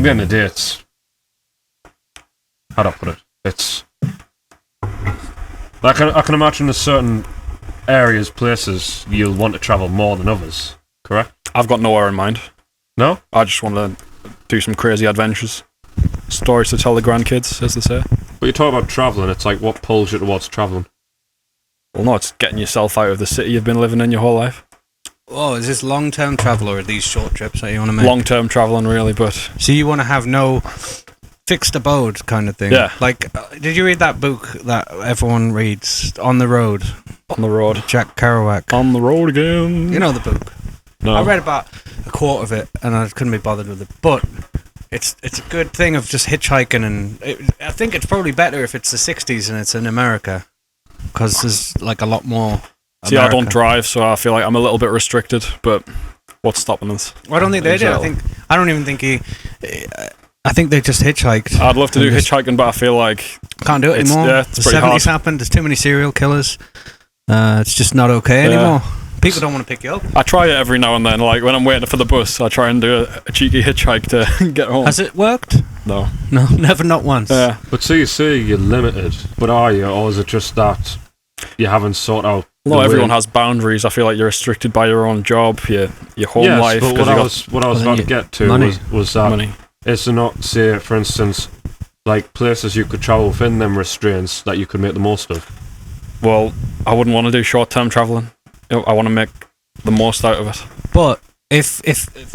the end of the day, how do I put it? It's like I can imagine there's certain areas, places you'll want to travel more than others. Correct? I've got nowhere in mind. No? I just want to do some crazy adventures. Stories to tell the grandkids, as they say. But you talk about travelling, it's like what pulls you towards travelling? Well, no, it's getting yourself out of the city you've been living in your whole life. Oh, is this long-term travel or are these short trips that you want to make? Long-term travelling, really, but... So you want to have no fixed abode kind of thing? Yeah. Like, did you read that book that everyone reads, On the Road? On the road. Jack Kerouac. On the road again. You know the book? No. I read about a quarter of it and I couldn't be bothered with it. But it's a good thing of just hitchhiking, and I think it's probably better if it's the 60s and it's in America, because there's like a lot more See, I don't drive, so I feel like I'm a little bit restricted, but what's stopping us? Well, I don't think they do. I don't even think I think they just hitchhiked. I'd love to do hitchhiking, but I feel like... Can't do it anymore. Yeah, it's the pretty 70s hard. happened. There's too many serial killers. It's just not okay anymore. People don't want to pick you up. I try it every now and then, like when I'm waiting for the bus, I try and do a cheeky hitchhike to get home. Has it worked? No. No, never, not once. Yeah. But so you say you're limited, but are you, or is it just that you haven't sought out? No, everyone has boundaries. I feel like you're restricted by your own job, your home life. But what I was about to get to was that money. Is to not say, for instance, like places you could travel within them restraints that you could make the most of. Well, I wouldn't want to do short-term travelling. I want to make the most out of it. But if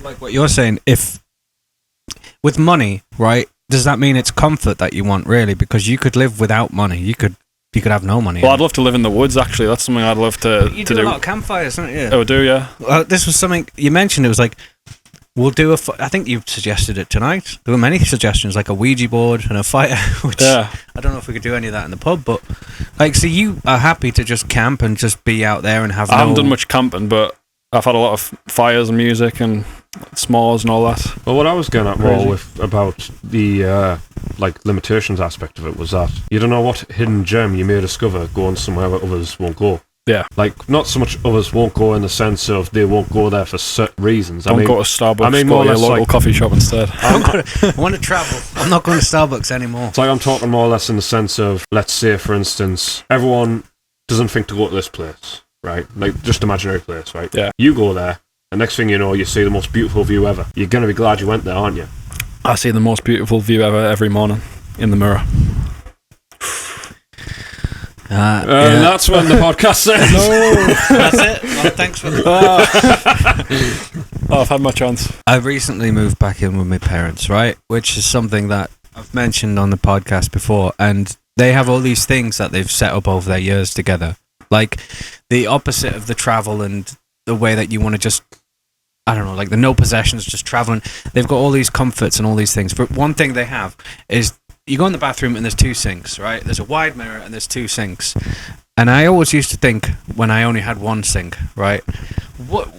like what you're saying, if with money, right, does that mean it's comfort that you want, really? Because you could live without money. You could have no money. Well, I'd love to live in the woods, actually. That's something I'd love to you do. do a lot of campfires, don't you? Oh, do, yeah. Well, this was something you mentioned. It was like, we'll do I think you suggested it tonight. There were many suggestions, like a Ouija board and a fire, which I don't know if we could do any of that in the pub, but like, so you are happy to just camp and just be out there and have I haven't done much camping, but I've had a lot of fires and music and s'mores and all that. Well, what I was getting at more about the like limitations aspect of it was that you don't know what hidden gem you may discover going somewhere where others won't go. Yeah. Like, not so much others won't go in the sense of they won't go there for certain reasons. Don't go to Starbucks, go to your local coffee shop instead. I want to travel. I'm not going to Starbucks anymore. It's like I'm talking more or less in the sense of, let's say, for instance, everyone doesn't think to go to this place, right? Like, just imaginary place, right? Yeah. You go there, and next thing you know, you see the most beautiful view ever. You're going to be glad you went there, aren't you? I see the most beautiful view ever every morning in the mirror. That's when the podcast ends. No, that's it. Well, thanks for I've had my chance. I recently moved back in with my parents, right? Which is something that I've mentioned on the podcast before, and they have all these things that they've set up over their years together. Like the opposite of the travel and the way that you want to just, I don't know, like the no possessions, just traveling. They've got all these comforts and all these things. But one thing they have is, you go in the bathroom and there's two sinks, right? There's a wide mirror and there's two sinks. And I always used to think, when I only had one sink, right?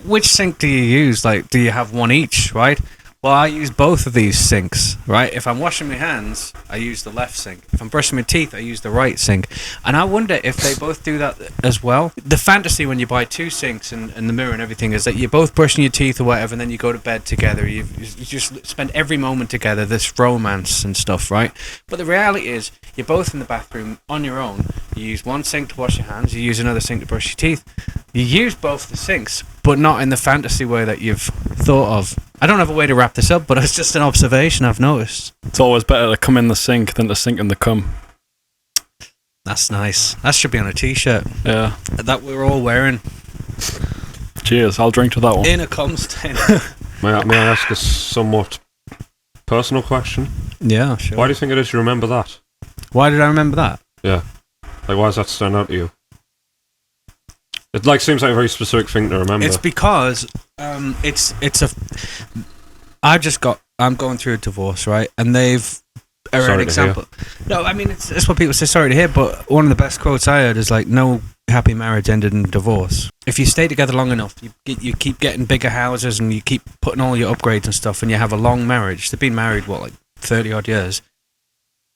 Which sink do you use? Like, do you have one each, right? Well, I use both of these sinks, right? If I'm washing my hands, I use the left sink. If I'm brushing my teeth, I use the right sink. And I wonder if they both do that as well. The fantasy when you buy two sinks and the mirror and everything is that you're both brushing your teeth or whatever, and then you go to bed together. You just spend every moment together, this romance and stuff, right? But the reality is, you're both in the bathroom on your own. You use one sink to wash your hands, you use another sink to brush your teeth. You use both the sinks, but not in the fantasy way that you've thought of. I don't have a way to wrap this up, but it's just an observation I've noticed. It's always better to come in the sink than to sink in the cum. That's nice. That should be on a t-shirt. Yeah. That we're all wearing. Cheers, I'll drink to that one. In a cum stain. May I ask a somewhat personal question? Yeah, sure. Why do you think it is you remember that? Why did I remember that? Yeah. Like, why does that stand out to you? It seems like a very specific thing to remember. It's because I'm going through a divorce, right? And they've an example. No, I mean it's what people say. Sorry to hear, but one of the best quotes I heard is like, "No happy marriage ended in divorce." If you stay together long enough, you keep getting bigger houses and you keep putting all your upgrades and stuff, and you have a long marriage. They've been married 30 odd years.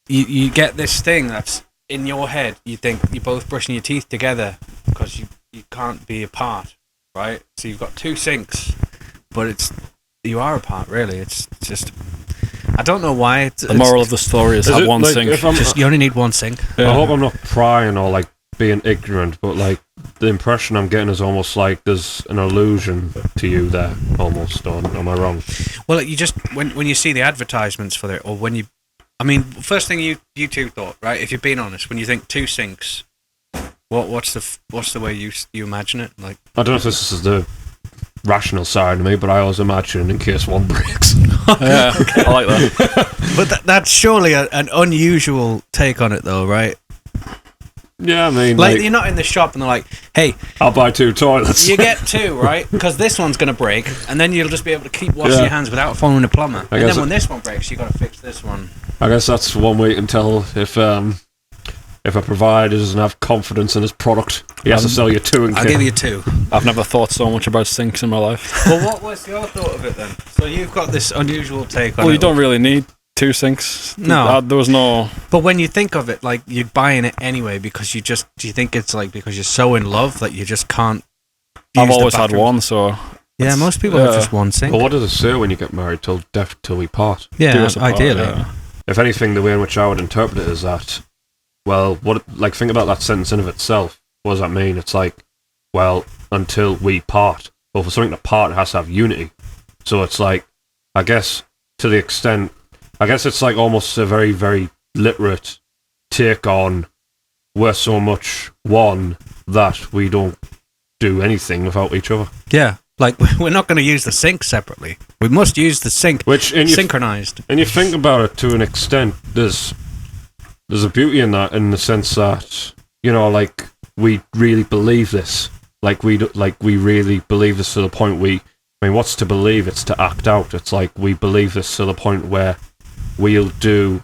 You get this thing that's in your head. You think you're both brushing your teeth together because you can't be apart, right? So you've got two sinks, but you are apart, really. It's just, I don't know why. The moral of the story is have one like, sink. You only need one sink. Yeah. I hope I'm not prying or like being ignorant, but like the impression I'm getting is almost like there's an allusion to you there, almost. Or am I wrong? Well, you just when you see the advertisements for it, or when you, I mean, first thing you two thought, right? If you're being honest, when you think two sinks, what's the way you imagine it? Like, I don't know if this is the rational side of me, but I always imagine in case one breaks. Yeah, I like that. but that's surely an unusual take on it, though, right? Yeah, I mean, like you're not in the shop and they're like, "Hey, I'll buy 2 toilets." You get 2, right? Because this one's going to break, and then you'll just be able to keep washing your hands without phoning a plumber. And then when this one breaks, you got to fix this one. I guess that's one way you can tell if a provider doesn't have confidence in his product, he has to sell you 2 and I'll give you 2. I've never thought so much about sinks in my life. Well, what was your thought of it then? So you've got this unusual take on it. Well, you don't really need 2 sinks. No. There was no... But when you think of it, like, you're buying it anyway because do you think it's like because you're so in love that you just can't I've always had one, so... Yeah, most people have just one sink. But what does it say when you get married? Till death, till we part. Yeah, ideally. If anything, the way in which I would interpret it is that, well, think about that sentence in of itself. What does that mean? It's like, well, until we part. Well, for something to part, it has to have unity. So it's like, I guess, to the extent, I guess it's like almost a very, very literate take on we're so much one that we don't do anything without each other. Yeah, like we're not going to use the sink separately. We must use the sink synchronized. And you think about it to an extent, there's a beauty in that, in the sense that, you know, like, we really believe this. Like we really believe this to the point what's to believe? It's to act out. It's like we believe this to the point where we'll do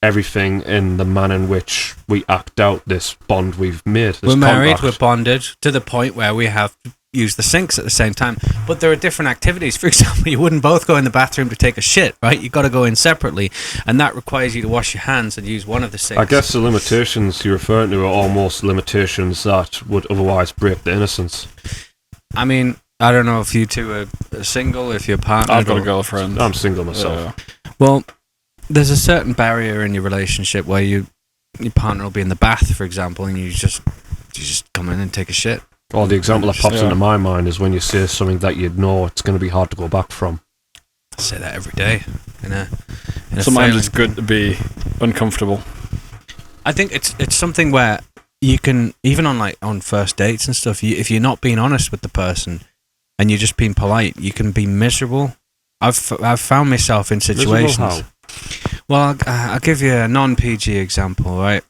everything in the manner in which we act out this bond we've made. We're married, we're bonded to the point where we have to use the sinks at the same time. But there are different activities. For example, you wouldn't both go in the bathroom to take a shit, right? You've got to go in separately, and that requires you to wash your hands and use one of the sinks. I guess the limitations you're referring to are almost limitations that would otherwise break the innocence. I mean, I don't know if you two are single, if you're partnered. I've got a girlfriend. I'm single myself. Well, there's a certain barrier in your relationship where your partner will be in the bath, for example, and you just come in and take a shit. Well, the example that pops into my mind is when you say something that you know it's going to be hard to go back from. I say that every day. Sometimes it's good to be uncomfortable. I think it's something where you can, even on first dates and stuff, if you're not being honest with the person and you're just being polite, you can be miserable. I've found myself in situations. Miserable how? Well, I'll give you a non-PG example, right?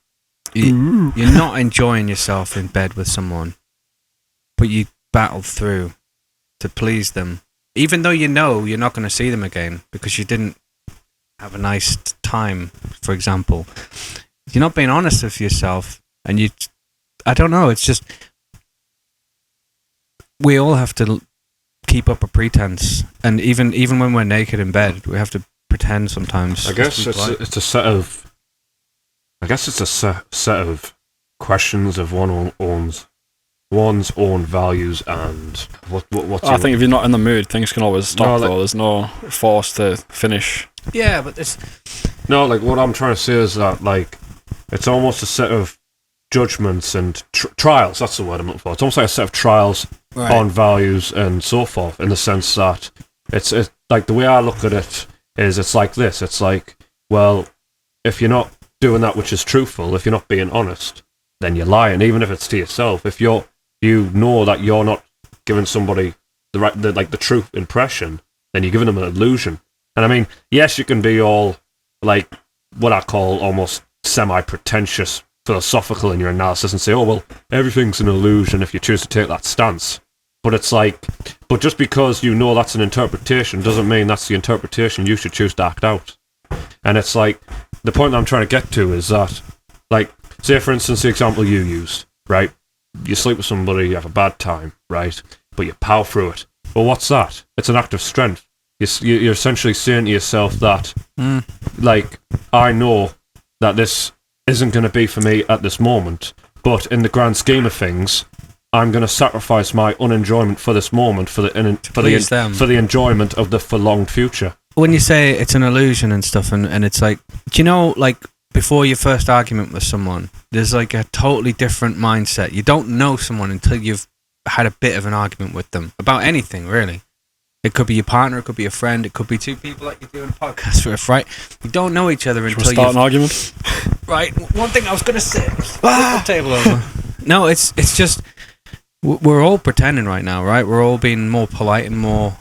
You're not enjoying yourself in bed with someone, but you battle through to please them, even though you know you're not going to see them again because you didn't have a nice time, for example. You're not being honest with yourself, and I don't know, it's just, we all have to keep up a pretense, and even when we're naked in bed, we have to pretend sometimes. I guess it's a set of questions of one's own values and what. I think if you're not in the mood, things can always stop. Though there's no force to finish. Yeah, but it's like what I'm trying to say is that like it's almost a set of judgments and trials. That's the word I'm looking for. It's almost like a set of trials on values and so forth. In the sense that it's like the way I look at it is it's like this. It's like, well, if you're not doing that which is truthful, if you're not being honest, then you're lying. Even if it's to yourself, if you know that you're not giving somebody the true impression, then you're giving them an illusion. And I mean, yes, you can be all like what I call almost semi-pretentious, philosophical in your analysis and say, oh well, everything's an illusion if you choose to take that stance. But it's like, but just because you know that's an interpretation doesn't mean that's the interpretation you should choose to act out. And it's like, the point that I'm trying to get to is that, like, say for instance the example you used, right? You sleep with somebody, you have a bad time, right? But you power through it. Well, what's that? It's an act of strength. You're essentially saying to yourself that, like, I know that this isn't going to be for me at this moment, but in the grand scheme of things, I'm going to sacrifice my unenjoyment for this moment for the enjoyment of the prolonged future. when you say it's an illusion and stuff, and it's like, do you know, like, before your first argument with someone, there's like a totally different mindset. You don't know someone until you've had a bit of an argument with them about anything, really. It could be your partner, it could be a friend, it could be two people like you're doing a podcast with, right? You don't know each other until you start an argument. Right. One thing I was gonna say. The table over. No, it's just we're all pretending right now, right? We're all being more polite and more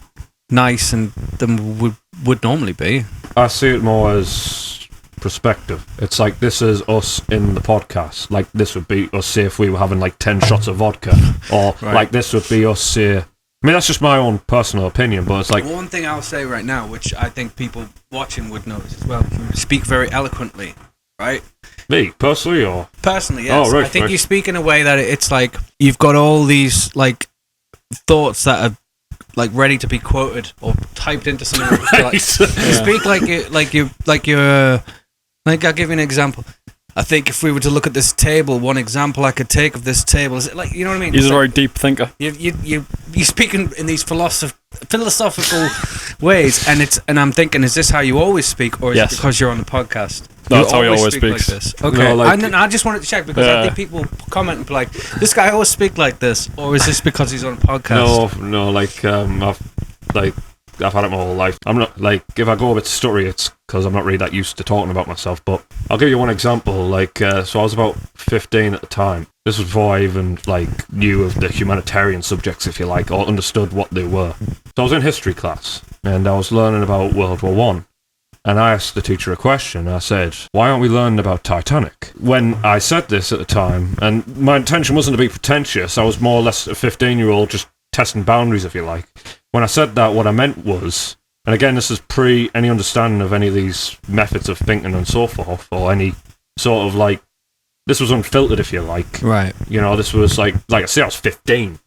nice than we would normally be. I see it more as perspective. It's like, this is us in the podcast. Like, this would be us, say, if we were having like 10 shots of vodka, or like this would be us, say. I mean, that's just my own personal opinion, but it's like, one thing I'll say right now, which I think people watching would notice as well. You speak very eloquently, right? me personally, or personally, yes. Oh, right, I think right. you speak in a way that it's like you've got all these like thoughts that are like ready to be quoted or typed into something. Like, you speak like I'll give you an example. I think if we were to look at this table, one example I could take of this table is, like, you know what I mean? He's a very deep thinker. You speak in these philosophical ways, and I'm thinking, is this how you always speak, or is it because you're on the podcast? That's how he always speaks. Like this? Okay, No, I just wanted to check, because I think people comment and be like, this guy always speak like this, or is this because he's on a podcast? No, I've had it my whole life. I'm not, like, if I go a bit stuttery, it's because I'm not really that used to talking about myself. But I'll give you one example. Like, so I was about 15 at the time. This was before I even, like, knew of the humanitarian subjects, if you like, or understood what they were. So I was in history class, and I was learning about World War One. And I asked the teacher a question. I said, why aren't we learning about Titanic? When I said this at the time, and my intention wasn't to be pretentious, I was more or less a 15-year-old just testing boundaries, if you like. When I said that, what I meant was, and again, this is pre any understanding of any of these methods of thinking and so forth, or any sort of, like, this was unfiltered, if you like. Right. You know, this was like I say, I was 15,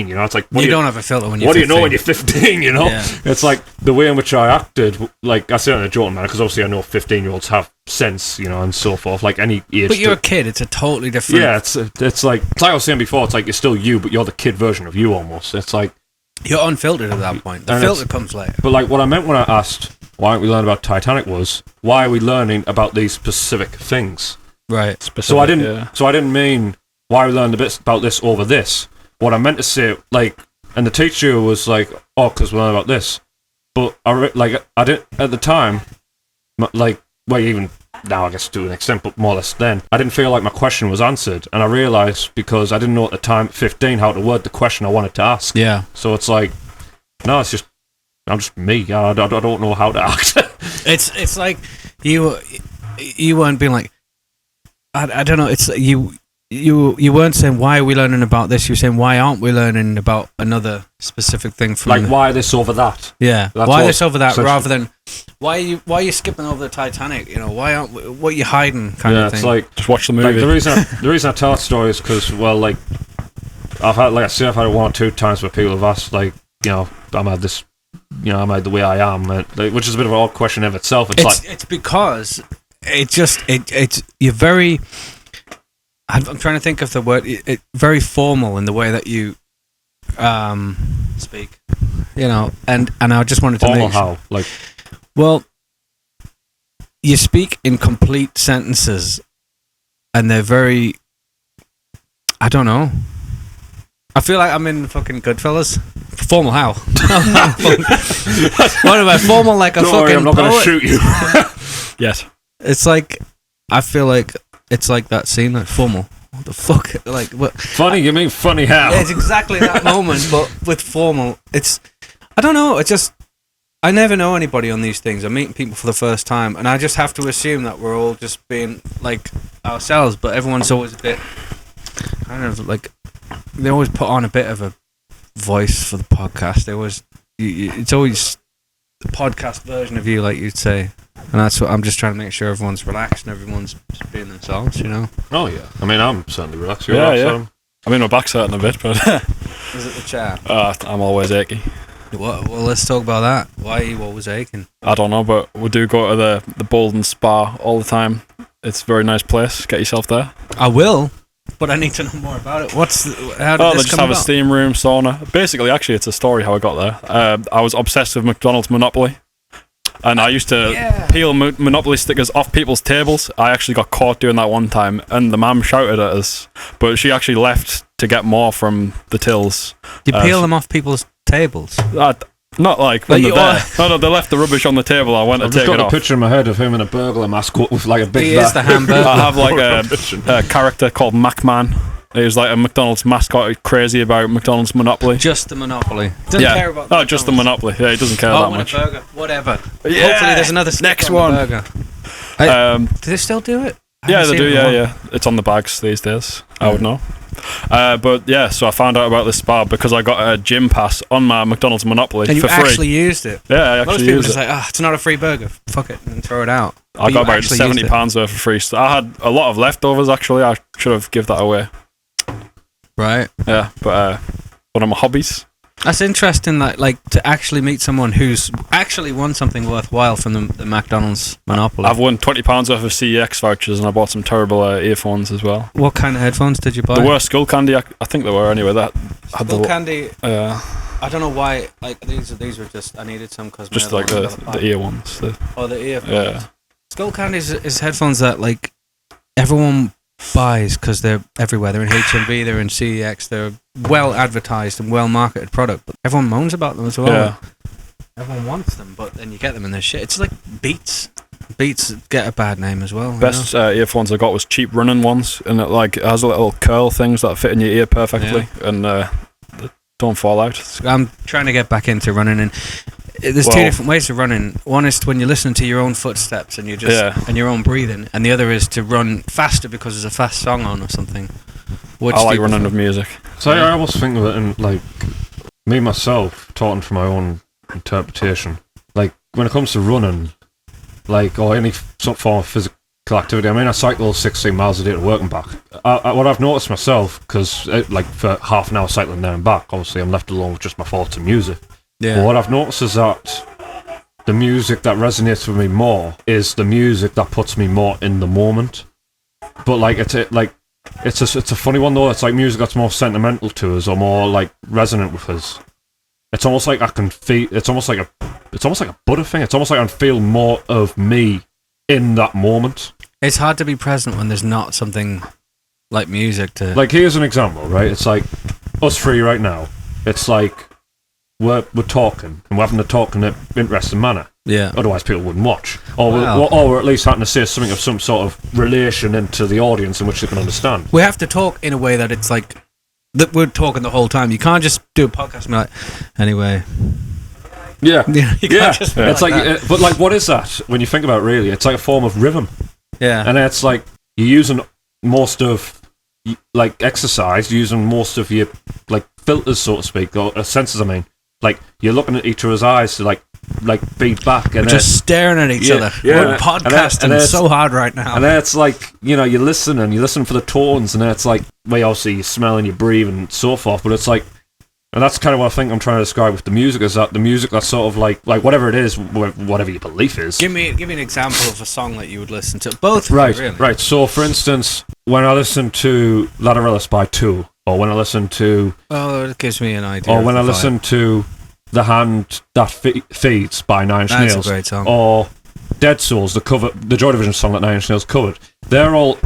you know, it's like... You don't have a filter when you're 15. What do you know when you're 15, you know? Yeah. It's like, the way in which I acted, like, I say it in a joking manner, because obviously I know 15-year-olds have sense, you know, and so forth, like any age... But you're a kid, it's a totally different... Yeah, it's like I was saying before, it's like you're still you, but you're the kid version of you, almost. It's like... You're unfiltered at that point. The filter comes later. But, like, what I meant when I asked, why aren't we learning about Titanic, was, why are we learning about these specific things? Right. So I didn't mean, why are we learning a bit about this over this? What I meant to say, like, and the teacher was like, oh, because we're learning about this. But I didn't at the time, like, well, even now, I guess to an extent, but more or less then, I didn't feel like my question was answered, and I realised, because I didn't know at the time, at 15, how to word the question I wanted to ask. Yeah. So it's like, no, it's just, I'm just me. I don't know how to act. It's like you weren't being like, I don't know. It's you weren't saying, why are we learning about this? You were saying, why aren't we learning about another specific thing from like, why this over that? Yeah. That's why what- this over that, so- rather than why are you skipping over the Titanic? You know, why aren't what are you hiding? Kind Yeah, of thing. it's like, Just watch the like movie. the reason I tell that story is because, well, like, I've had it one or two times where people have asked, like, you know, I'm at this, you know, I'm at the way I am, which is a bit of an odd question in itself. It's because it's you're very. I'm trying to think of the word. Very formal in the way that you speak, you know, and I just wanted to formal make sure. how, like, Well, you speak in complete sentences, and they're very. I don't know. I feel like I'm in fucking Goodfellas. Formal how? What am I formal like a don't fucking worry, I'm not going to poet? shoot you. Yes. It's like, I feel like it's like that scene, like formal. What the fuck? Like what? Funny, you mean funny how? Yeah, it's exactly that moment, but with formal. It's, I don't know. It just, I never know anybody on these things. I'm meeting people for the first time, and I just have to assume that we're all just being like ourselves. But everyone's always a bit, kind of like, they always put on a bit of a voice for the podcast. They always, it's always the podcast version of you, like you'd say. And that's what I'm just trying to make sure everyone's relaxed and everyone's just being themselves, you know? Oh, yeah. I mean, I'm certainly relaxed. Yeah, Relaxed, yeah. I mean, my back's hurting a bit, but Is it the chair? I'm always achy. Well, let's talk about that. Why are you always aching? I don't know, but we do go to the Bolden Spa all the time. It's a very nice place. Get yourself there. I will, but I need to know more about it. How did They this just come have a about? steam room, sauna. Basically, actually, it's a story how I got there. I was obsessed with McDonald's Monopoly. And I used to peel Monopoly stickers off people's tables. I actually got caught doing that one time, and the mum shouted at us, but she actually left to get more from the tills. You peel them off people's tables? Not like when they're there. No, they left the rubbish on the table. I went to take it off. I've got a picture in my head of him in a burglar mask with like a big. He is the hamburger. I have like a character called Macman. He was like a McDonald's mascot. He's crazy about McDonald's Monopoly. Just the Monopoly. Doesn't care about. Oh, just the Monopoly. Yeah, he doesn't care that much. A burger. Whatever. Yeah. Hopefully, there's another next on one. The burger. Do they still do it? Yeah, they do. Yeah. It's on the bags these days. I would know. But yeah, so I found out about this bar because I got a gym pass on my McDonald's Monopoly and for you free. actually used it. Yeah, I actually Most people used just it. like, it's not a free burger. Fuck it, and throw it out. I got about £70 worth for free. So I had a lot of leftovers. Actually, I should have give that away. Right. Yeah, but one of my hobbies. That's interesting. Like to actually meet someone who's actually won something worthwhile from the McDonald's Monopoly. I've won £20 worth of CEX vouchers, and I bought some terrible earphones as well. What kind of headphones did you buy? They were Skull Candy. I think they were anyway. That had Skull Candy. I don't know why. Like these were just. I needed some because just like the ear ones. The earphones. Yeah. Skull Candy is headphones that like everyone buys because they're everywhere. They're in HMV, they're in CEX, they're well advertised and well marketed product, but everyone moans about them as well. Yeah. Everyone wants them, but then you get them and they're shit. It's like Beats. Beats get a bad name as well. Best earphones I got was cheap running ones, and it has a little curl things that fit in your ear perfectly, and don't fall out. I'm trying to get back into running, and there's two different ways of running. One is when you're listening to your own footsteps and you just and your own breathing, and the other is to run faster because there's a fast song on or something. I like running with music. So I almost think of it in like me myself talking from my own interpretation. Like when it comes to running, like or any some form of physical activity. I mean, I cycle 16 miles a day to work and back. What I've noticed myself, because like for half an hour cycling there and back, obviously I'm left alone with just my thoughts and music. Yeah. But what I've noticed is that the music that resonates with me more is the music that puts me more in the moment. But like it's a funny one though. It's like music that's more sentimental to us or more like resonant with us. It's almost like I can feel. It's almost like a butter thing. It's almost like I can feel more of me in that moment. It's hard to be present when there's not something like music to. Like here's an example, right? It's like us three right now. It's like we're talking and we're having to talk in an interesting manner. Yeah. Otherwise, people wouldn't watch, or we're at least having to say something of some sort of relation into the audience in which they can understand. We have to talk in a way that it's like that we're talking the whole time. You can't just do a podcast and be like, anyway. Yeah. You can't just be it's like but like, what is that when you think about it? Really, it's like a form of rhythm. Yeah. And it's like you're using most of like exercise, using most of your like filters, so to speak, or senses. I mean, like you're looking at each other's eyes to like feedback, and we're just staring at each other. Yeah. We're podcasting and so hard right now. And then it's like, you listen for the tones, and then it's like, well, obviously you smell and you breathe and so forth, but it's like, and that's kind of what I think I'm trying to describe with the music, is that the music that's sort of like whatever it is, whatever your belief is. Give me an example of a song that you would listen to. Both, right, really. Right. So, for instance, when I listen to Ladderellis by Tool, or when I listen to, it gives me an idea. Or when I listen to The Hand That Feeds by Nine Inch Nails, that's a great song. Or Dead Souls, the Joy Division song that Nine Inch Nails covered. They're all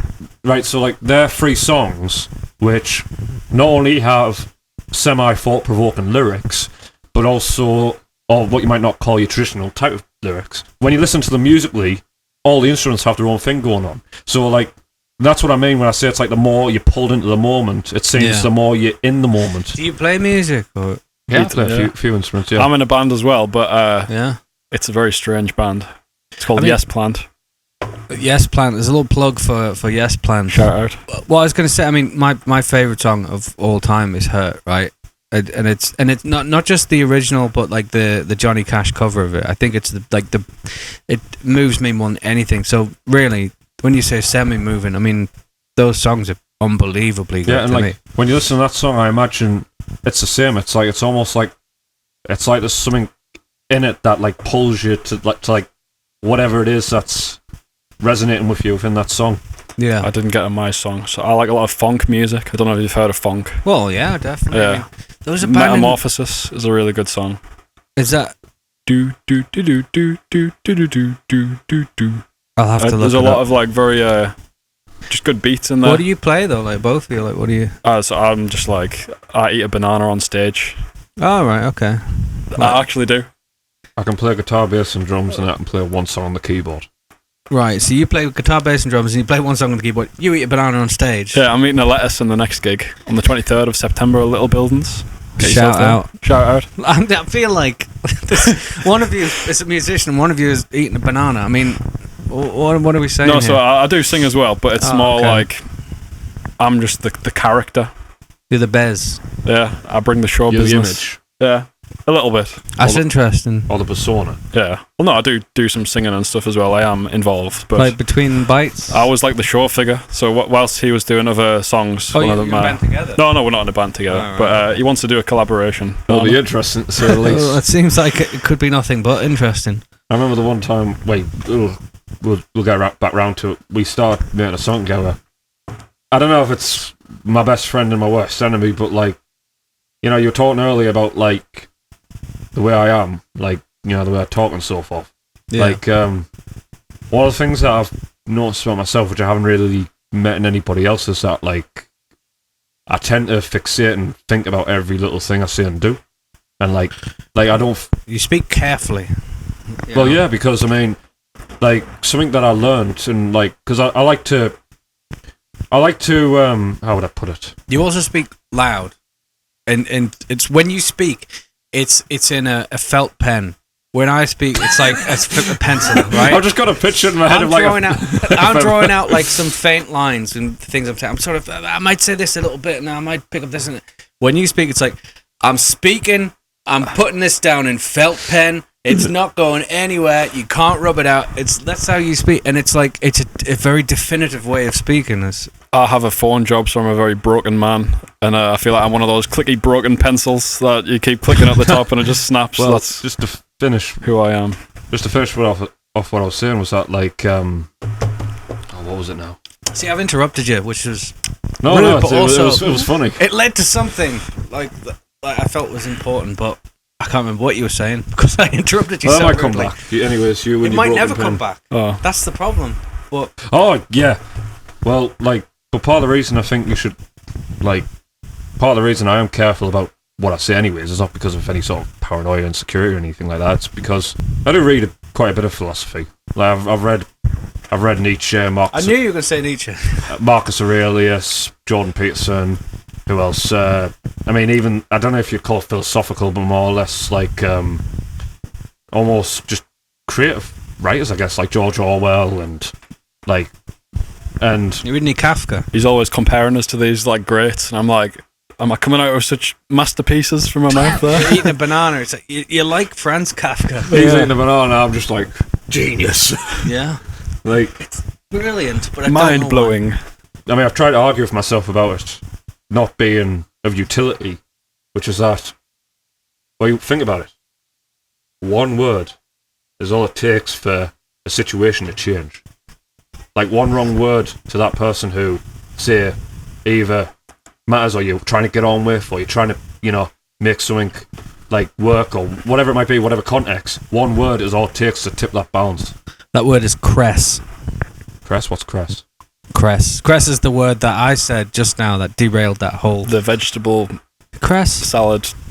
right. So, like, they're three songs which not only have semi-thought-provoking lyrics, but also, or what you might not call your traditional type of lyrics. When you listen to them musically, all the instruments have their own thing going on. So, like, that's what I mean when I say it's like the more you're pulled into the moment, it seems the more you're in the moment. Do you play music? Or? Yeah, I play a few instruments, yeah. I'm in a band as well, but yeah, it's a very strange band. It's called Yes Plant. Yes Plant. There's a little plug for Yes Plant. Shout out. Well, I was going to say, I mean, my favourite song of all time is Hurt, right? And it's not just the original, but like the Johnny Cash cover of it. I think it's it moves me more than anything. So really, when you say semi-moving, I mean, those songs are unbelievably good to me. When you listen to that song, I imagine it's the same. It's almost like there's something in it that like pulls you to whatever it is that's resonating with you within that song. Yeah, I didn't get in my song, so I like a lot of funk music. I don't know if you've heard of funk. Well, yeah, definitely. Yeah, I mean, those are Metamorphosis is a really good song. Is that? do do do do do do do do do do do. I'll have to look. There's a it lot up. of like very just good beats in there. What do you play though? Like both of you? Like what do you? So I'm just like I eat a banana on stage. Oh right, okay. I actually do. I can play guitar, bass, and drums, and I can play one song on the keyboard. Right, so you play guitar, bass, and drums, and you play one song on the keyboard. You eat a banana on stage. Yeah, I'm eating a lettuce in the next gig on the 23rd of September at Little Buildings. Shout out. Shout out. I feel like one of you is a musician, and one of you is eating a banana. I mean, what are we saying? No, here? so I do sing as well, but it's more okay. like I'm just the character. You're the Bez. Yeah, I bring the show You're the business. image. Yeah, a little bit. That's interesting. Or the persona. Yeah. Well, no, I do some singing and stuff as well. I am involved, but Like between bites. I was like the show figure. So whilst he was doing other songs, Oh, one of you're them. in a band together? No, we're not in a band together. Oh, right. But he wants to do a collaboration. It'll be interesting to say the least. Well, it seems like it could be nothing but interesting. I remember the one time. Wait, we'll get back round to it. We started making a song together. I don't know if it's my best friend and my worst enemy, but like, you know, you were talking earlier about like the way I am, like, you know, the way I talk and so forth. Yeah. Like, one of the things that I've noticed about myself, which I haven't really met in anybody else, is that like I tend to fixate and think about every little thing I say and do, and like I don't. You speak carefully. Well, yeah, because I mean, like something that I learned, and like, because I like to, how would I put it? You also speak loud, and it's when you speak, it's in a felt pen. When I speak, it's like a pencil, right? I've just got a picture in my head of like I'm drawing out like some faint lines and things. I'm sort of, I might say this a little bit, and I might pick up this. And when you speak, it's like I'm speaking. I'm putting this down in felt pen. It's not going anywhere. You can't rub it out. That's how you speak, and it's like it's a very definitive way of speaking. I have a phone job, so I'm a very broken man, and I feel like I'm one of those clicky broken pencils that you keep clicking at the top and it just snaps. Well, That's just to finish who I am. Just to finish off what I was saying was that like what was it now? See, I've interrupted you, which was No, rude, no, but it was funny. It led to something like I felt was important, but I can't remember what you were saying because I interrupted you. Well, so that might come rudely. back. Anyways, you. It might never come back. Oh. That's the problem. But Oh yeah, well, like, but part of the reason I think you should, like, part of the reason I am careful about what I say, anyways, is not because of any sort of paranoia, insecurity, or anything like that. It's because I do read quite a bit of philosophy. Like, I've read Nietzsche, Marcus. I knew you were going to say Nietzsche. Marcus Aurelius, Jordan Peterson. Who else? I mean, even I don't know if you'd call it philosophical, but more or less like almost just creative writers, I guess, like George Orwell and like. And You're reading Kafka. He's always comparing us to these like greats, and I'm like, am I coming out with such masterpieces from my mouth there? You're eating a banana. It's like you like Franz Kafka. he's eating a banana. I'm just like genius. Yeah, Like, brilliant. But I Mind don't know blowing. why. I mean, I've tried to argue with myself about it not being of utility, which is that. Well, you think about it. One word is all it takes for a situation to change. Like one wrong word to that person who, say, either matters or you're trying to get on with, or you're trying to, you know, make something like work or whatever it might be, whatever context. One word is all it takes to tip that balance. That word is cress. Cress? What's cress? Cress. Cress is the word that I said just now that derailed that whole The vegetable cress. salad